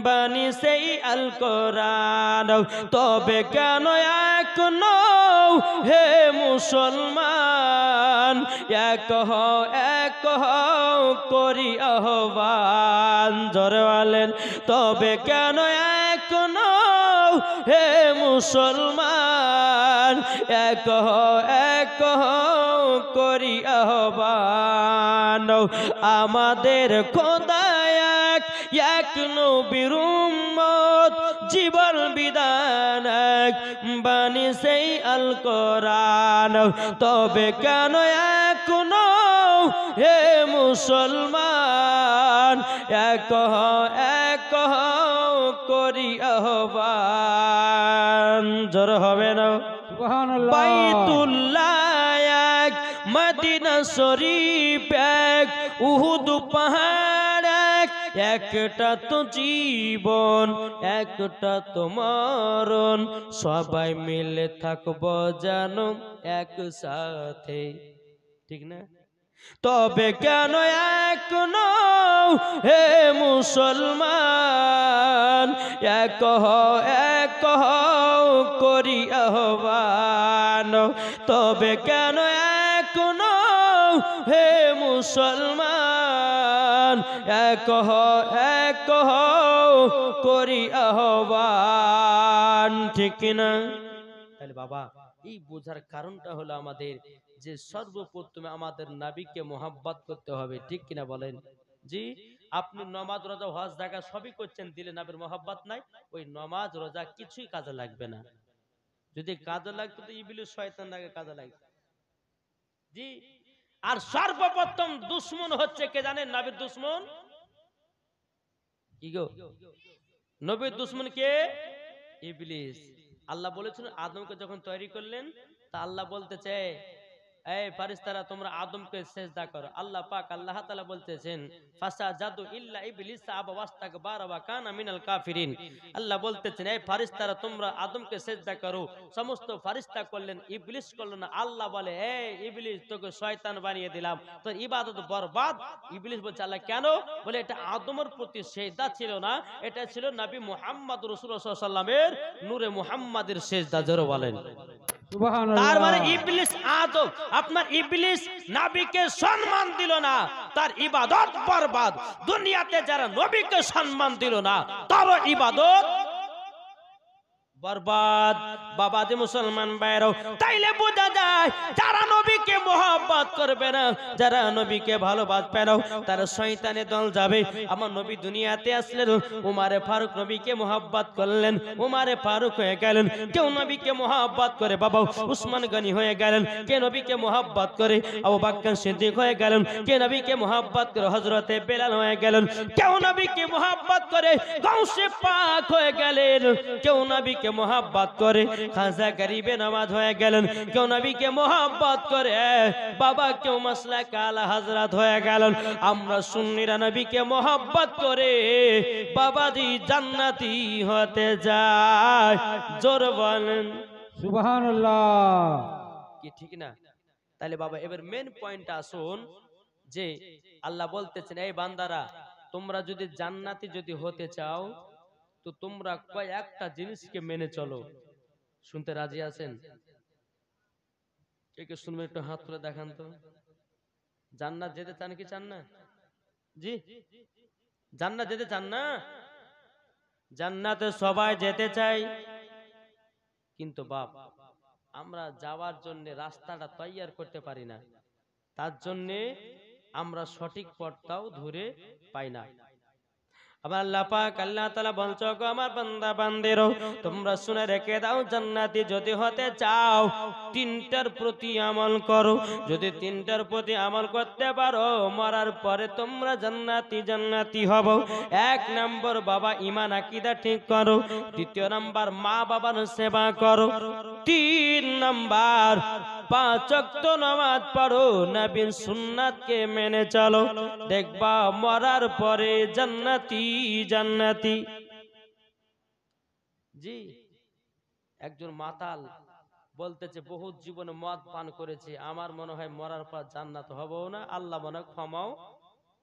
বাণী সেই আল কোরআন, তবে কেন এক হে মুসলমান, এক হও করি আহ্বান। জোরে বলেন, তবে কেন এক হে মুসলমান, এক হও করি আহ্বান। আমাদের খোদা এক নবীর উম্মত, জীবন বিধান এক, বাণী সেই আল কোরআন, তবে কেন এক হে মুসলমান, এক হও করি আহ্বান। জোর হবে না? সুবহানাল্লাহ। বাইতুল্লাহ এক, মদিনা শরীফ এক, উহুদ পাহাড় এক, একটা তো জীবন একটা তো মরণ, সবাই মিলে থাকবো জানো একসাথে, ঠিক না? তবে কেন এক হে মুসলমান, এক হও করি আহ্বান। তবে কেন এক হে মুসলমান, এক হও করি আহ্বান, ঠিক না? তাহলে বাবা, এই বোঝার কারণটা হলো আমাদের যে সর্বপ্রথমে আমাদের নবীকে মোহাব্বত করতে হবে, ঠিক কিনা বলেন? জি, আপনি নমাজ রোজা হজ জাকাত সবই করছেন, দিলে নবীর মোহাব্বত নাই, ওই নমাজ রোজা কিছুই কাজে লাগবে না। যদি কাজে লাগতো তো ইবলিস শয়তান আগে কাজে লাগতো। জি, আর সর্বপ্রথম দুশ্মন হচ্ছে কে জানেন? নবীর দুশ্মন কি গো? নবীর দুশ্মন কে? ইবলিস। আল্লাহ বলেছেন আদমকে যখন তৈরি করলেন, তা আল্লাহ বলতেছে এই ফারিস্তারা তোমরা আদমকে সিজদা করো। আল্লাহ পাক আল্লাহ তাআলা বলতেছেন ফাসাজাদু ইল্লা ইবলিস আবা ওয়াস্তাকবারা ওয়া কানা মিনাল কাফিরিন। আল্লাহ বলতেছেন এই ফারিস্তারা তোমরা আদমকে সিজদা করো। সমস্ত ফারিস্তা করলেন, ইবলিস করল না। আল্লাহ বলে এই ইবলিস তোকে শয়তান বানিয়ে দিলাম, তোর ইবাদত বরবাদ। ইবলিস বলছে আল্লাহ কেন? বলে এটা আদমের প্রতি সিজদা ছিল না, এটা ছিল নবী মুহাম্মদ রাসূলুল্লাহ সাল্লাল্লাহু আলাইহি ওয়াসাল্লামের নূরে মুহাম্মাদের সিজদা। জোরে বলেন সুবহানাল্লাহ। তার মানে ইবলিস আদম, আপনার ইবলিস নবীকে সম্মান দিল না, তার ইবাদত বরবাদ। দুনিয়াতে যারা নবীকে সম্মান দিল না, তার ইবাদত বরবাদ। বাবা যে মুসলমান ভাইরাও, তাইলে বোঝা যায় যারা নবীকে মোহাব্বত করবে না, যারা নবীকে ভালোবাসবে না, তারা শয়তানের দল যাবে। আমার নবী দুনিয়াতে আসলেন, উমারে ফারুক নবীকে মোহাব্বত করলেন, উমারে ফারুক হয়ে গেলেন। কেউ নবীকে মোহাব্বত করে বাবা উসমান গনি হয়ে গেলেন, কে নবীকে মোহাব্বত করে আবু বকর সিদ্দিক হয়ে গেলেন, কে নবীকে মোহাব্বত করে হযরতে বেলাল হয়ে গেলেন, কেউ নবীকে মোহাব্বত করে গাউসে পাক হয়ে গেলেন, কেউ নবীকে মোহাব্বত করে খাজা গরিবে নওয়াজ হয়ে গেলেন, কেউ নবীকে মোহাব্বত করে বাবা কেউ মাসলাক আলা হযরত হয়ে গেলেন। আমরা সুন্নিরা নবীকে মোহাব্বত করে বাবাজি জান্নাতি হতে যায়। জোর বলেন সুবহানাল্লাহ, কি ঠিক না? তাহলে বাবা এবার মেন পয়েন্ট আসুন, যে আল্লাহ বলতেছেন এই বান্দারা তোমরা যদি জান্নাতি যদি হতে চাও, তো তোমরা কয়েকটা জিনিসকে মেনে চলো। শুনতে রাজি আছেন? কে কে শুনবেন একটু হাত তুলে দেখান তো। জান্নাত যেতে চান কি চান না? জি, জান্নাত যেতে চান না? জান্নাতে সবাই যেতে চাই, কিন্তু বাপ আমরা যাওয়ার জন্য রাস্তাটা তৈয়ার করতে পারি না, তার জন্য আমরা সঠিক পথটাও ধরে পাই না। আবার আল্লাহ পাক আল্লাহ তাআলা বলছো গো আমার বান্দা বান্দিরো, তোমরা শুনে রেখে দাও জান্নাতি যদি হতে চাও তিনটার প্রতি আমল করো। যদি তিনটার প্রতি আমল করতে পারো, মরার পরে তোমরা জান্নাতি হবো। এক নম্বর বাবা ঈমান আকীদা ঠিক করো, দ্বিতীয় নাম্বার মা বাবার সেবা করো, তিন নাম্বার 5 ওয়াক্ত নামাজ পড়ো, নবীর সুন্নাতকে মেনে চলো, দেখবা মরার পরে জান্নাতি। জি, একজন মাতাল বলতেছে বহুত জীবনে মদ পান করেছে, আমার মনে হয় মরার পর জান্নাত হবো না, আল্লাহ মনে ক্ষমাও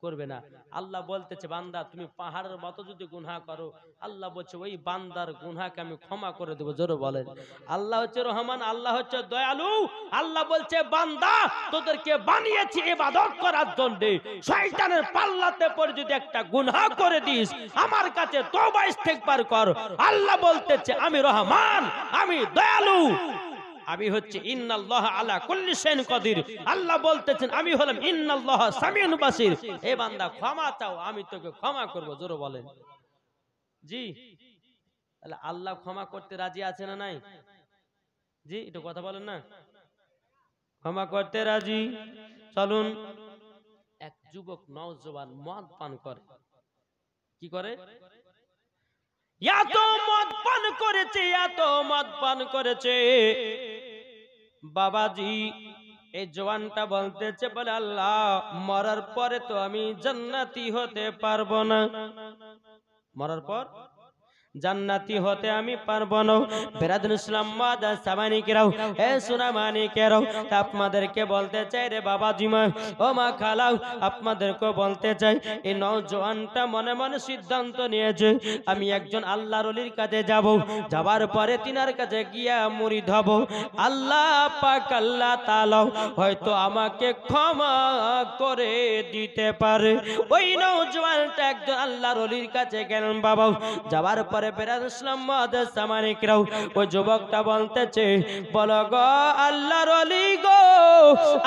করবে না। আল্লাহ বলতেছে বান্দা তুমি পাহাড়ের মতো যদি গুনাহ করো, আল্লাহ বলছে ওই বান্দার গুনাহকে আমি ক্ষমা করে দেব। জোরে বলেন। আল্লাহ হচ্ছে রহমান, আল্লাহ হচ্ছে দয়ালু। আল্লাহ বলছে বান্দা তোদেরকে বানিয়েছি ইবাদত করার জন্য, শয়তানের পাল্লাতে পড়ে যদি একটা গুনাহ করে দিস, আমার কাছে তওবা ইস্তেগফার কর। আল্লাহ বলতেছে আমি রহমান, আমি দয়ালু, আমি হচ্ছে ইন্নাল্লাহ আলা কুল্লি শাইইন কাদির। আল্লাহ বলতেছেন আমি হলাম ইন্নাল্লাহ সামিউন বাসির। এ বান্দা ক্ষমা চাও, আমি তোকে ক্ষমা করব। জোরে বলেন। জি, তাহলে আল্লাহ ক্ষমা করতে রাজি আছে না নাই? জি, একটু কথা বলেন না। ক্ষমা করতে রাজি। চলুন, এক যুবক নওজোয়ান মদ পান করে। কি করে? এত মদ পান করেছে, এত মদ পান করেছে, বাবাজি এই জওয়ানটা বলতেছে বলে আল্লাহ মরার পরে তো আমি জান্নাতি হতে পারবো না, মরার পর জান্নাতি হতে আমি পারবো না। বেরাদুল ইসলাম মাদা সামানিকেরাও, এ সোনা মানিকেরাও, আপনাদেরকে বলতে চাই রে বাবাজি মা, ও মা খালাও, আপনাদেরকে বলতে চাই এই নওজোয়ানটা মনে মনে সিদ্ধান্ত নিয়েছে আমি একজন আল্লাহর ওলির কাছে যাব, যাবার পরে তিনার কাছে গিয়া মুরিদ হব। আল্লাহ পাক আল্লাহ তাআলা হয়তো আমাকে ক্ষমা করে দিতে পারে। ওই নওজোয়ানটা একজন আল্লাহর ওলির কাছে গেলেন বাবা, যাবার পরে ওই যুবকটা বলতেছে বলো গো আল্লাহর ওলি গো,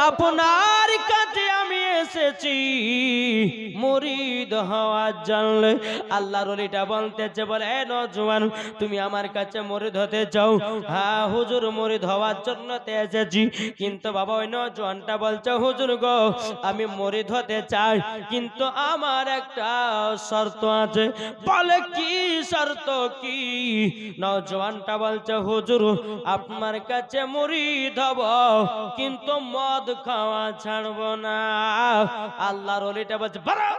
আপনার কাছে আমি এসেছি মুরিদ হওয়ার জন্য। আল্লাহর ওলিটা বলতেছে বলে এ নওজোয়ান তুমি আমার কাছে মুরিদ হতে চাও? হ্যাঁ হুজুর, মুরিদ হওয়ার জন্য তে এসেছি। কিন্তু বাবা ওই নওজোয়ানটা বলছে হুজুর গো আমি মুরিদ হতে চাই, কিন্তু আমার একটা শর্ত আছে। বলে কি শর্ত? কি? নওজোয়ানটা বলছে হুজুর আপনার কাছে মুরিদ হব, কিন্তু মদ খাওয়া ছাড়বো না। আল্লাহর ওলিটা বলছে বেরো।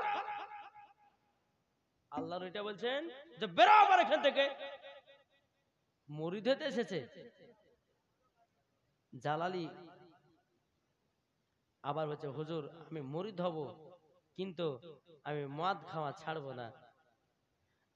আল্লাহর ওলিটা বলছেন যে বেরো আবার এখান থেকে। মুরিদ হতে এসেছে জালালি, আবার বলছে হুজুর আমি মুরিদ হব, কিন্তু আমি মদ খাওয়া ছাড়বো না।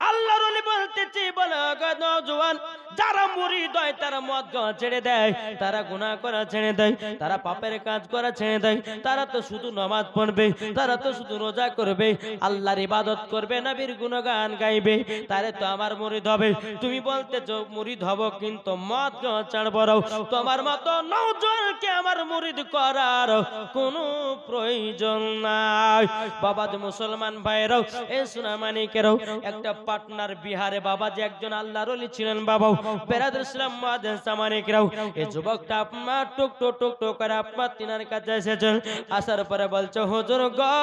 আল্লাহর ওলি বলতেছে বলে নওজোয়ান যারা মুরিদ হয় তারা মদ খাওয়া ছেড়ে দেয়, তারা গুনাহ করা ছেড়ে দেয়, তারা পাপের কাজ করা ছেড়ে দেয়, তারা তো শুধু নামাজ পড়বে, তারা তো শুধু রোজা করবে, আল্লাহর ইবাদত করবে, নবীর গুণগান গাইবে, তারে তো আমার মুরিদ হবে। তুমি বলতেছো মুরিদ হব কিন্তু মদ খাওয়া ছাড়বো না, তোমার মতো নওজোয়ানকে আমার মুরিদ করার কোনো প্রয়োজন নাই। বাবা যে মুসলমান ভাইরাও, এ সোনা মানিকেরাও, একটা পাটনার বিহারে বাবা যে একজন আল্লাহর ওলি ছিলেন বাবা, বেরাদুল ইসলাম মুআদ্দিন সামানিকরাও, এই যুবকটা আপনার টুক টুক টুক টুক করে আপনার তিনার কাছে এসেছেন। আসার পরে বলছে হুজুর গো,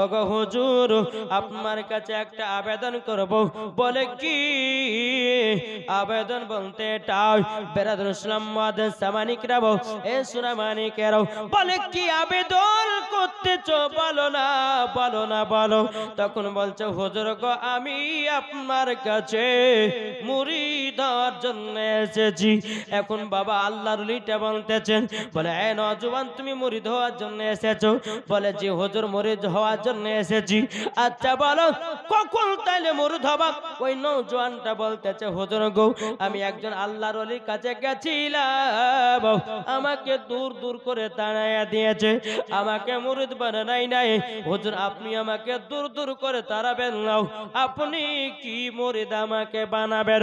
ও গো হুজুর আপনার কাছে একটা আবেদন করব। বলে কি আবেদন? বলতে এটাই। বেরাদুল ইসলাম মুআদ্দিন সামানিকরাও, এ সোনা মানিকেরাও, বলে কি আবেদন করতেছো? বলো না, বলো না, বলো। তখন বলছে হুজুর গো আমি আপনার কাছে মুরিদ হওয়ার জন্য এসেছি। এখন বাবা আল্লাহর ওলিটা বলতেছেন বলে এ নওজোয়ান তুমি মুরিদ হওয়ার জন্য এসেছো? বলে জি হুজুর মুরিদ হওয়ার জন্য এসেছি। আচ্ছা বলো কখন তাইলে মুরিদ হবা? ওই নওজোয়ানটা বলতেছে হুজুর গো আমি একজন আল্লাহর ওলির কাছে গেছিলাম, আমাকে দূর দূর করে তাড়াইয়া দিয়েছে, আমাকে মুরিদ বানাই নাই। হুজুর আপনি আমাকে দূর দূর করে তাড়াবেন না, আপনি কি মুরিদ আমাকে বানাবেন?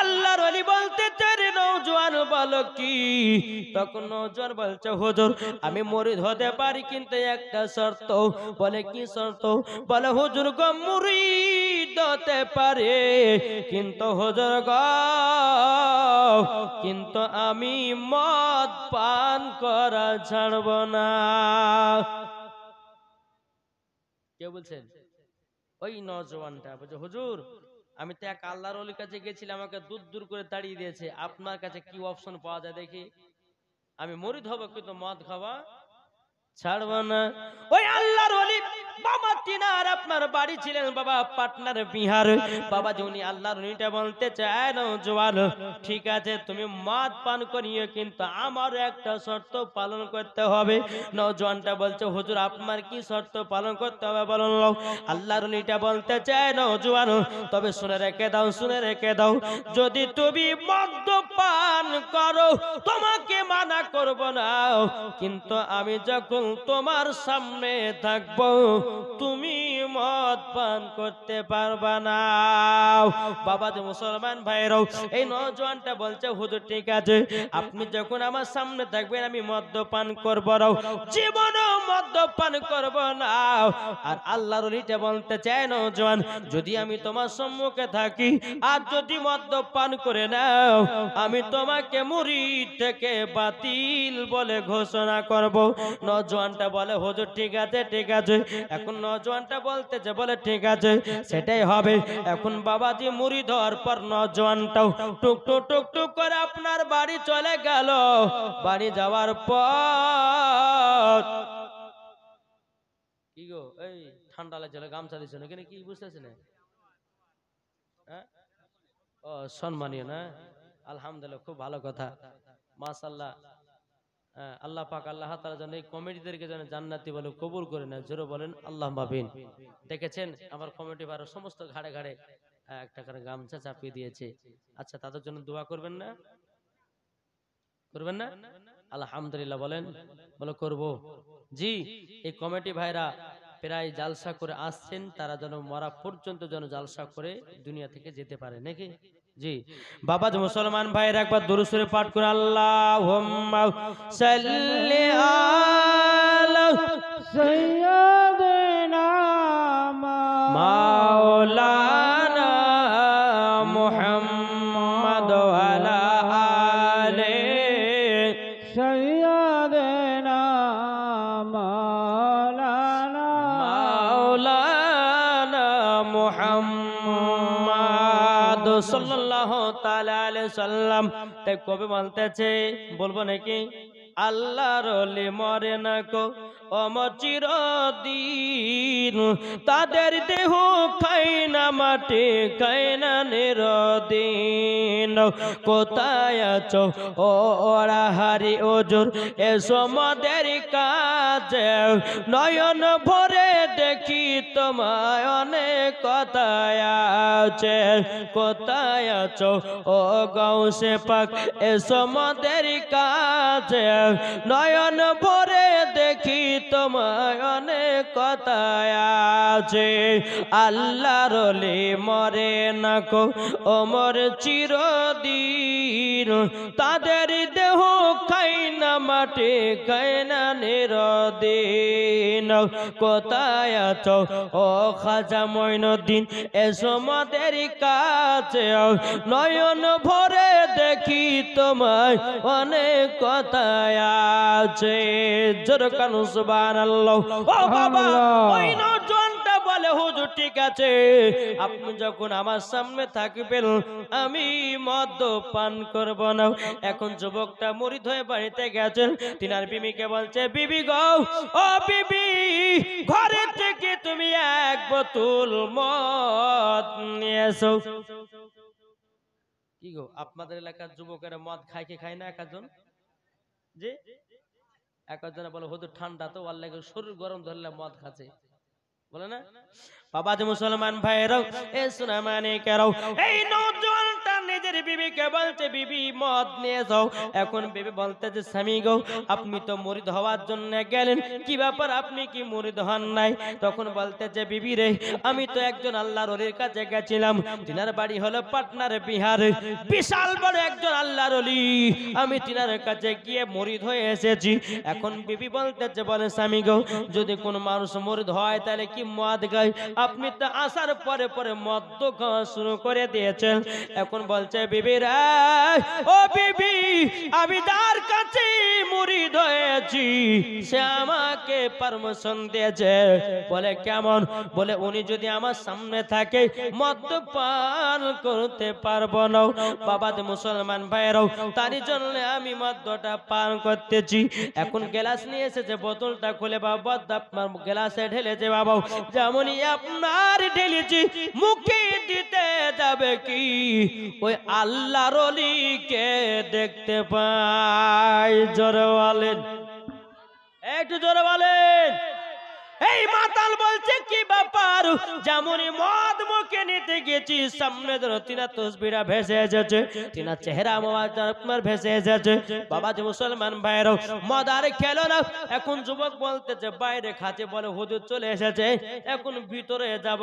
আল্লাহর ওলি বলতে চারে নওজোয়ান বলো কি? তখন নওজোয়ান বলছে হুজুর আমি মুরিদ হতে পারি কিন্তু একটা শর্ত। বলে কি শর্ত? বলে হুজুর গো মুরিদ হতে পারে কিন্তু হুজুর গো কিন্তু আমি মদ পান করা ছাড়ব না। কে বলছেন? ওই নওজোয়ানটা বলছে হুজুর আমি তো এক আল্লাহর ওলির কাছে গেছিলাম, আমাকে দূর দূর করে তাড়িয়ে দিয়েছে, আপনার কাছে কি অপশন পাওয়া যায় দেখি, আমি মুরিদ হব কিন্তু মদ খাওয়া ছাড়বো না। ওই আল্লাহর ওলি বাবা তিনার আপনার বাড়ি ছিলেন বাবা পাটনার বিহার। বাবা উনি আল্লাহর ওলিটা বলতে চায় না জোয়ান, ঠিক আছে তুমি মদ পান করিও, কিন্তু আমার একটা শর্ত পালন করতে হবে। নওজোয়ানটা বলছে হুজুর আপনার কি শর্ত পালন করতে হবে বলুন। আল্লাহর ওলিটা বলতে চায় নওজোয়ান, তবে শুনে রেখে দাও, শুনে রেখে দাও, যদি তুমি মদ পান করো তোমাকে মানা করব না, কিন্তু আমি যখন তোমার সামনে থাকবো তুমি মদ পান করতে পারবা না। বাবা যে মুসলমান ভাইরাও, এই নওজোয়ানটা বলছে হুজুর ঠিক আছে, আপনি যখন আমার সামনে থাকবেন আমি মদ্যপান করব না, জীবনও মদ্যপান করব না। আর আল্লাহর ওলিটা বলতে চায় নওজোয়ান, যদি আমি তোমার সম্মুখে থাকি আর যদি মদ্যপান করে নাও আমি তোমাকে মুরিদ থেকে বাতিল বলে ঘোষণা করব। নওজোয়ানটা বলে হুজুর ঠিক আছে, ঠিক আছে। এখন নওজোয়ানটা বলতেছে বলে ঠিক আছে সেটাই হবে। এখন বাবাজি মুরিদ হওয়ার পর নওজোয়ানটাও টুক টুক টুক টুক করে আপনার বাড়ি চলে গেল। বাড়ি যাওয়ার পর কি গো এই ঠান্ডা লাগছে, গামছা দিচ্ছে না কেন কি বুঝতেছে না? হ্যাঁ ও সম্মানীয় না, আলহামদুলিল্লাহ খুব ভালো কথা, মাশাআল্লাহ। আল্লাহ পাক আল্লাহ তাআলা যেন এই কমিটিদেরকে যেন জান্নাতি বলে কবুল করে নেয়, জোরে বলেন আল্লাহুম্মা আমিন। দেখেছেন আমার কমিটি ভাইরা সমস্ত ঘাড়ে ঘাড়ে একটা করে গামছা চাপিয়ে দিয়েছে। আচ্ছা তাদের জন্য দোয়া করবেন না, করবেন না? আলহামদুলিল্লাহ বলেন, বলো করব। জি এই কমিটি ভাইরা প্রায় জালসা করে আসছেন, তারা যেন মরা পর্যন্ত যেন জালসা করে দুনিয়া থেকে যেতে পারে নাকি। জি বাবা মুসলমান ভাইয়ের একবার দুরূদ শরীফ পাঠ করে আল্লাহুম্মা সাল্লি আলা সাইয়্যিদিনা মাওলানা মুহাম্মদ ওয়া আলা আলি সাইয়্যিদিনা মাওলানা মুহাম্মদ সাল্লাল্লাহু তাআলা আলাইহি সাল্লাম। তাই কবি বলতেছে, বলবো নাকি? আল্লাহর ওলি মরে না কো অমর চিরদিন, তাদের দেহ খায় না মাটি খায় না নিরদিন। কোথায় আছো ও ওরা হারি ওজোর এসো মদের কাছে, নয়ন ভরে দেখি তোমায় অনেক কথায় আছে। কোথায় আছো ও গাউসে পাক এসো মদের কাছে, নয়ন ভরে দেখি তোমায় অনেক কথায় আছে। আল্লাহর ওলি মরে না কো ওমর চিরদিন, তাদের দেহ খায় না মাটি খায় না নিরদিন। কোথায় আছো ও খাজা মঈনুদ্দিন এসো মদের কাছে, নয়ন ভরে দেখি তোমায় অনেক কথায় আছে। জোরে কান সুবহানাল্লাহ। ও বাবা ওই নওজোয়ানটা বলে হুজুর ঠিক আছে, আপনি যখন আমার সামনে থাকবেন আমি মদ পান করব না। এখন যুবকটা মুরিদ হয়ে বাড়িতে গেছেন, তিনার বিবিকে বলছে বিবি গো ও বিবি, ঘরে থেকে তুমি এক বোতল মদ নিয়ে এসো। কি গো আপনাদের এলাকার যুবকেরা মদ খায় কি খায় না? একজন জি একজন বলে হুজুর ঠান্ডা তো আল্লাহ শরীর গরম ধরলে মদ খাচ্ছে, বলে না? বাবা যে মুসলমান ভাইরাও এ শোনা মানে কেরাও, এই নওজোয়ানটা নিজের বিবিকে বলছে বিবি মদ নিয়ে যাও। এখন বিবি বলতে যে স্বামী গো আপনি তো মুরিদ হওয়ার জন্য গেলেন, কি ব্যাপার আপনি কি মুরিদ হন নাই? তখন বলতে যে বিবি রে আমি তো একজন আল্লাহর ওলির কাছে গেছিলাম, তিনার বাড়ি হলো পাটনার বিহার, বিশাল বড় একজন আল্লাহর ওলি, আমি তিনার কাছে গিয়ে মুরিদ হয়ে এসেছি। এখন বিবি বলতে যে বলে স্বামী গো যদি কোন মানুষ মুরিদ হয় তাহলে কি মদ খায়? আপনি তো আসার পরে পরে মদ খাওয়া শুরু করে দিয়েছেন। এখন বলছে বিবিরা, ও বিবি, আমি যার কাছে মুরিদ হয়েছি সে আমাকে পারমিশন দিয়েছে। বলে কেমন? বলে উনি যদি আমার সামনে থাকে মদ্যপান করতে পারবো না। বাবা যে মুসলমান ভাইরাও, তারই জন্য আমি মদ্যটা পান করতেছি। এখন গ্লাস নিয়ে এসেছে, বোতলটা খুলে বাবা আপনার গ্লাসে ঢেলেছে। বাবা যেমনই আপনার ঢেলেছি মুখে দিতে যাবে কি ওই আল্লাহর ওলিকে দেখতে পাই। জোরে বলেন, একটু জোরে বলেন। এই মাতাল বলছে কি ব্যাপার? যেমনই মদ মুখে নিতে গেছি সামনে ধরো তিনা তসবিরা ভেসে এসেছে, তিনা চেহারা আপনার ভেসে এসেছে। বাবা যে মুসলমান ভাইরাও, মদ আর খেলো না। এখন যুবক বলতেছে বাইরে খাচ্ছে, বলে হুজুর চলে এসেছে, এখন ভিতরে যাব,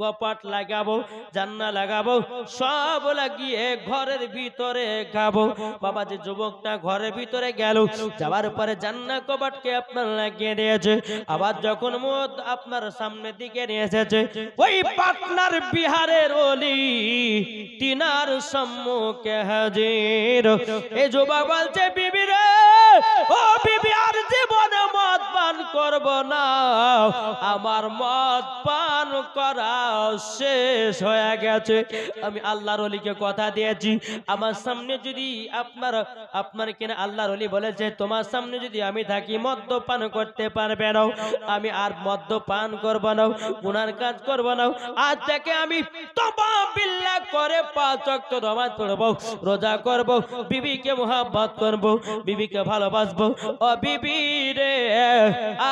গপাট লাগাবো, জান্না লাগাবো, সব লাগিয়ে ঘরের ভিতরে খাবো। বাবা যে যুবকটা ঘরের ভিতরে গেল, যাওয়ার পরে জান্না কবাটকে আপনার লাগিয়ে দিয়েছে। আবার যখন মদ আপনার সামনের দিকে নিয়ে এসেছে, ওই পাটনার বিহারের ওলি তিনার সম্মুখে হাজির। এই যুবক বলছে বিবি রে, ও বিবি, আর জীবনে মদ পান করব না, আমার মদ পান করা শেষ হয়ে গেছে। আমি আল্লাহর ওলিকে কথা দিয়েছি, আমার সামনে যদি আপনার কিনা আল্লাহর ওলি বলেছে তোমার সামনে যদি আমি থাকি মদ্যপান করতে পারবে না, আমি আর মদ্যপান করব না, গুনার কাজ করব না। আজ থেকে আমি তওবা বিল্লাহ করে 5 ওয়াক্ত নামাজ পড়ব, রোজা করব, বিবিকে মোহাব্বত করব, বিবিকে ভালোবাসবো। ও বিবি রে,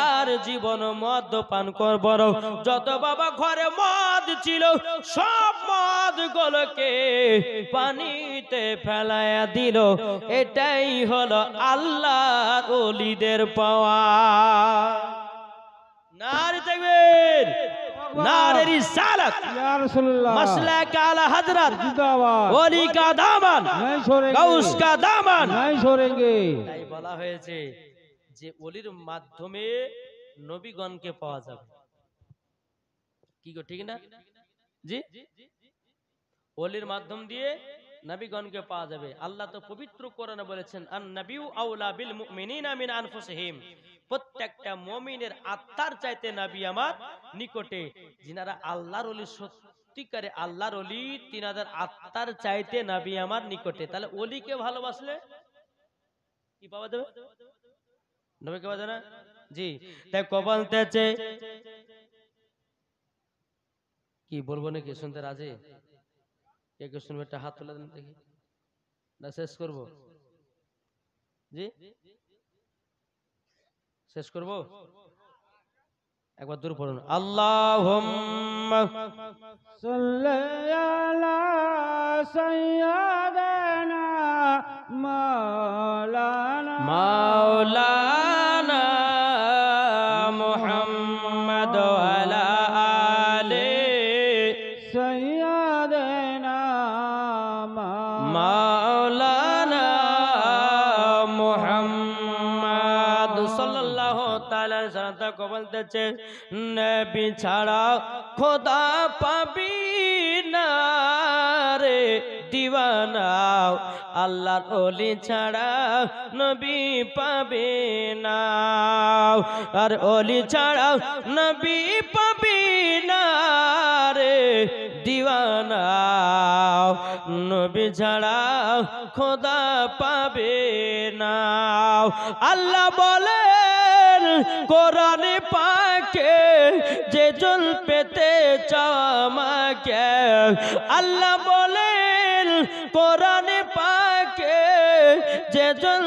আর জীবন মদ্যপান করব না। যত বাবা ঘরে মদ ছিল সব মদ গুলোকে পানিতে ফেলায়া দিল। এটাই হলো আল্লাহর ওলিদের পাওয়া। নারে তাকবীর, নারে রিসালাত, ইয়া রাসূলুল্লাহ, মাসলাক আলা হযরত, জিন্দাবাদ, ওলি কা দামান नहीं छोड़ेंगे, গাউস কা দামান नहीं छोड़ेंगे। তাই বলা হয়েছে যে ওলির মাধ্যমে নবীগণকে পাওয়া যাবে। কি গো, ঠিক না? জি, ওলির মাধ্যম দিয়ে নবীগণকে পাওয়া যাবে। আল্লাহ তো পবিত্র কোরআনে বলেছেন আন নাবিয়্যু আওলা বিল মুমিনিনা মিন আনফুসিহিম, প্রত্যেকটা মুমিনের আত্মার চাইতে নবী আমার নিকটে। যিনারা আল্লাহর ওলি, সত্যিকারে আল্লাহর ওলি, তিনাদের আত্মার চাইতে নবী আমার নিকটে। তাহলে ওলিকে ভালোবাসলে কি পাওয়া যাবে? নবীকে পাওয়া যাবে না? জি, তাই বলতেছে কি বলবো নাকি শুনতে রাজি? কে কে শুনবে একটা হাত তুলে দেন দেখি, না শেষ করবো? জি, শেষ করবো? একবার দূর পড়ুন, আল্লাহুম্মা সাল্লি আলা সাইয়্যিদিনা মাওলানা মুহাম্মদ ওয়া আলি সাইয়্যিদিনা মাওলানা মুহাম্মদ সাল্লাল্লাহু তাআলা আলাইহি ওয়াসাল্লাম বলতেছে নবী ছাড়া খোদা পাবি না রে দিওয়ানা, আল্লাহর ওলি ছাড়া নবী পাবে না, আর ওলি ছাড়া নবী পাবি না রে দিওয়ানা, নবী ছাড়া খোদা পাবে না। আল্লাহ বলেন কোরআনে পাকে যে জন পেতে চাও আমাকে, আল্লাহ বলেন কোরআনে পাকে যে জন